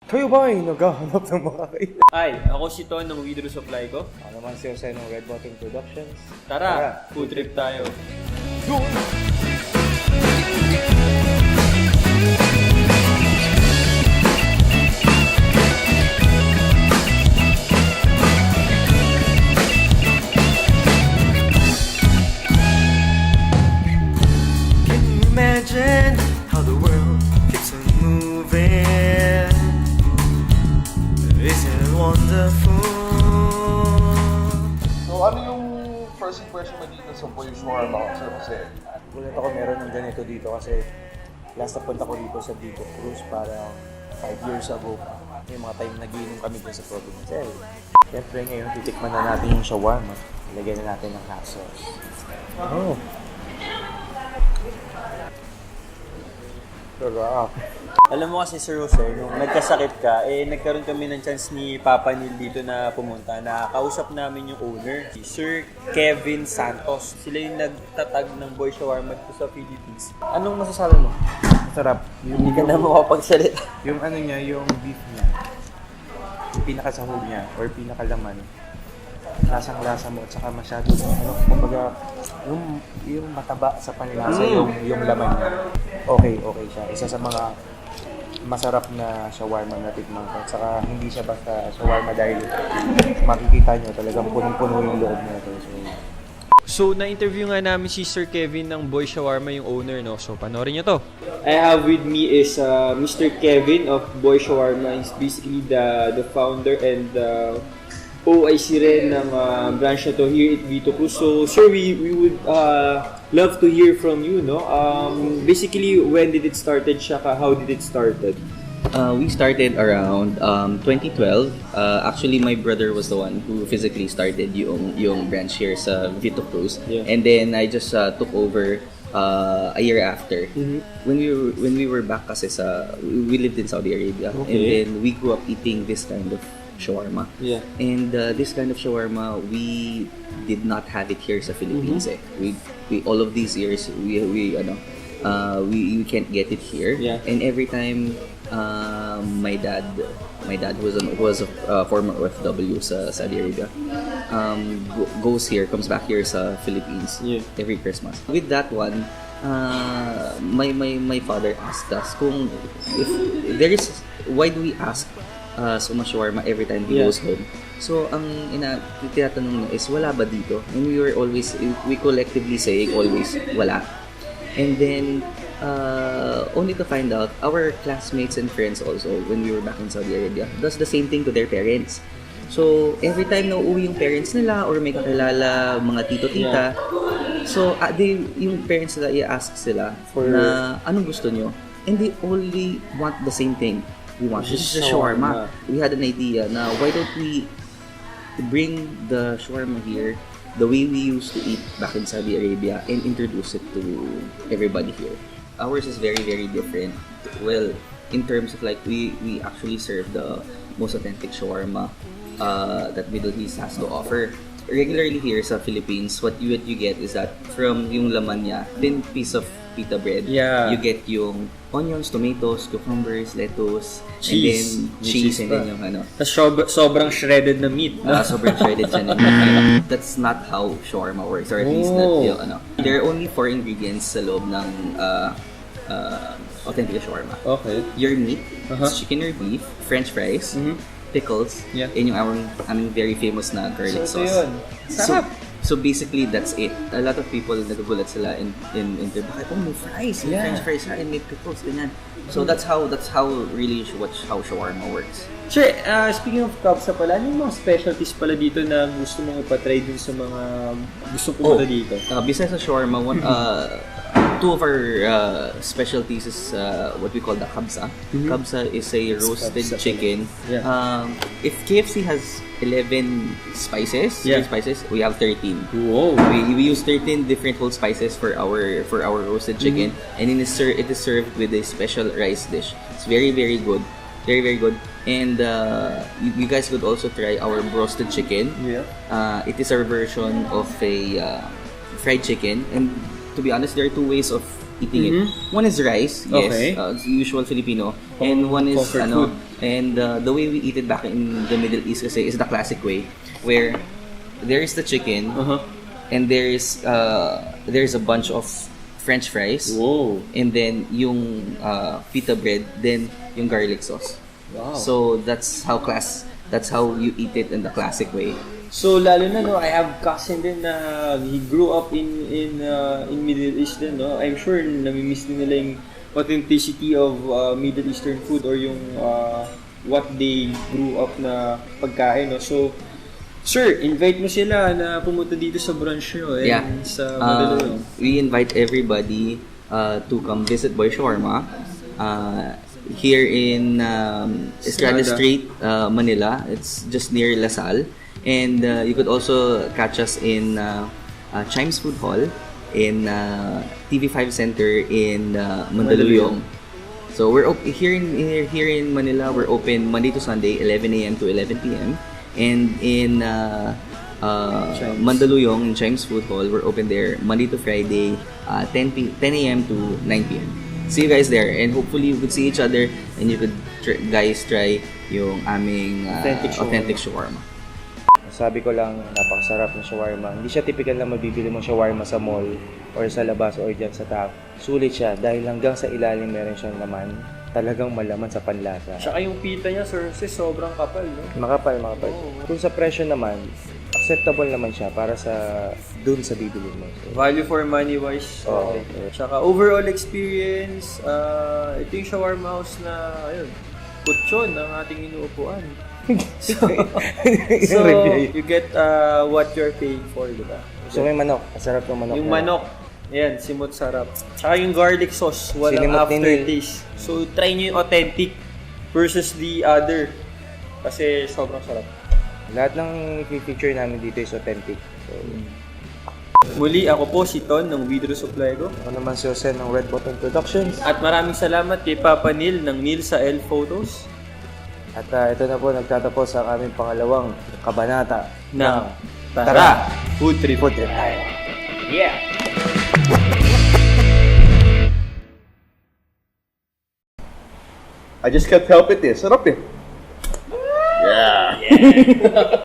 Kayo ba ay naghahanap ng makakain? Hi, ako si Ton ng Widro Supply ko. Ako naman si Jose ng Red Button Productions. Tara, food trip tayo. Can you imagine how the world keeps on moving? Isn't it wonderful? So ano yung first impression mo dito sa Boy Shawarma, Sir Jose? Gulat ako meron ng ganito dito kasi last na punta ko dito sa Dito Cruise para 5 years ago pa. May mga time nagiinom kami dun sa Provincel. Siyempre ngayon titikman na natin yung shawarma. Lagyan na natin ng hot sauce. Oh. Sarap. Alam mo kasi Sir Jose, nung nagkasakit ka, nagkaroon kami ng chance ni Papa Neil dito na pumunta. Nakausap namin yung owner, si Sir Kevin Santos. Sila yung nagtatag ng Boy Shawarma dito sa Philippines. Anong masasabi mo? Masarap. Hindi ka na makapagsalita. Yung ano niya, yung beef niya, yung pinakasahog niya or pinakalaman, lasang-lasa mo at saka masyado kumbaga yung mataba sa panlasa yung laman niya. Okay siya. Isa sa mga masarap na shawarma na tikman ko. At saka hindi siya basta shawarma dahil makikita niyo talagang punong-puno yung loob niya. So, na-interview nga namin si Sir Kevin ng Boy Shawarma, yung owner, no? So, panoorin nyo to. I have with me is Mr. Kevin of Boy Shawarma. He's basically the founder and OIC rin ng branch na to here at Vito Cruz. So, sir, we would love to hear from you, no? Basically, when did it started siya? How did it started? We started around 2012. Actually, my brother was the one who physically started yung branch here sa Vito Cruz. Yeah. And then I just took over a year after. Mm-hmm. When we were back kasi we lived in Saudi Arabia. Okay. And then we grew up eating this kind of shawarma. Yeah. And this kind of shawarma, we did not have it here sa Philippines. We all of these years we can't get it here. Yeah. And every time my dad was a former OFW sa Saudi Arabia, comes back here sa Philippines every Christmas. With that one, my father asked us kung if there is, why do we ask so much shawarma every time he goes home. So, ang tinatanong niya is, wala ba dito? And we collectively say always, wala. And then, only to find out, our classmates and friends also, when we were back in Saudi Arabia, does the same thing to their parents. So, every time na uuwi yung parents nila or may kakilala, mga tito-tita, so, yung parents nila, i-ask sila na, anong gusto nyo? And they only want the same thing. We want this is a shawarma. We had an idea na why don't we bring the shawarma here the way we used to eat back in Saudi Arabia and introduce it to everybody here. Ours is very, very different. Well, in terms of like we actually serve the most authentic shawarma that Middle East has to offer. Regularly here sa Philippines, what you get is that from yung laman niya, thin piece of pita bread, you get yung onions, tomatoes, cucumbers, lettuce, Cheese. and then cheese, and then yung ano. Sobrang shredded na meat. Sobrang shredded siya na. That's not how shawarma works, or at least not yung ano. There are only 4 ingredients sa loob ng authentic shawarma. Okay. Your meat, chicken or beef, French fries, pickles, and yung aming very famous na garlic sauce. Sarap! So basically, that's it. A lot of people nagugulat sila in bakit may fries, may French fries, and may pickles, ganyan. So that's how really how shawarma works. Sure, speaking of kabsa pala, ano yung mga specialties pala dito na gusto mong ipatry dun sa mga gusto pumunta dito? Besides sa shawarma, two of our specialties is what we call the kabsa. Kabsa is a roasted chicken. Yeah. If KFC has 11 spices, we have 13. Whoa. We use 13 different whole spices for our roasted chicken, and it is served with a special rice dish. It's very, very good. Very, very good. And you guys could also try our roasted chicken. Yeah. It is our version of a fried chicken, and to be honest, there are two ways of eating it. One is rice, yes, Okay. it's usual Filipino, and one is Comfort food. and the way we eat it back in the Middle East kasi is the classic way, where there is the chicken, and there's a bunch of French fries, Whoa. and then yung pita bread, then yung garlic sauce. Wow. So that's how you eat it in the classic way. So lalo na no, I have cousin din na he grew up in Middle East din, no. I'm sure nami-miss din nila yung authenticity of Middle Eastern food or yung what they grew up na pagkain, no. So sir, invite mo sila na pumunta dito sa branch nyo sa Mandaluyong. We invite everybody to come visit Boy Shawarma here in Estrada St, Manila. It's just near LaSalle. And you could also catch us in Chimes Food Hall, in TV5 Center in Mandaluyong. So we're here in Manila. We're open Monday to Sunday, 11 a.m. to 11 p.m. And in Mandaluyong, in Chimes Food Hall, we're open there Monday to Friday, 10 a.m. to 9 p.m. See you guys there, and hopefully you could see each other, and you could guys try yung aming authentic shawarma. Sabi ko lang, napakasarap ng shawarma. Hindi siya typical na mabibili mong shawarma sa mall or sa labas or dyan sa top. Sulit siya dahil hanggang sa ilalim meron siyang laman. Talagang malaman sa panlasa. Tsaka yung pita niya, sir, sobrang kapal, no? Makapal. Kung sa presyo naman, acceptable naman siya para sa dun sa bibili mo. So, Value for money wise. Oo. Tsaka overall experience, ito yung shawarma house na, ayun, kutsyon ang ating inuupuan. So you get what you're paying for, di ba? so may manok. Masarap ng manok. Yung na. manok, yan, simot sarap. Tsaka yung garlic sauce, walang Sinimot din aftertaste. So try nyo yung authentic versus the other. Kasi sobrang sarap. Lahat ng feature namin dito is authentic. So, Muli, ako po si Ton ng Vidro Supply Go. ako naman si Jose ng Red Button Productions. At maraming salamat kay Papa Neil ng Neil SAEL Photos. At ito na po, nagtatapos ang aming pangalawang kabanata ng Tara! Food Trip. Food Trip tayo. Yeah! I just can't help it eh. Sarap eh. Yeah.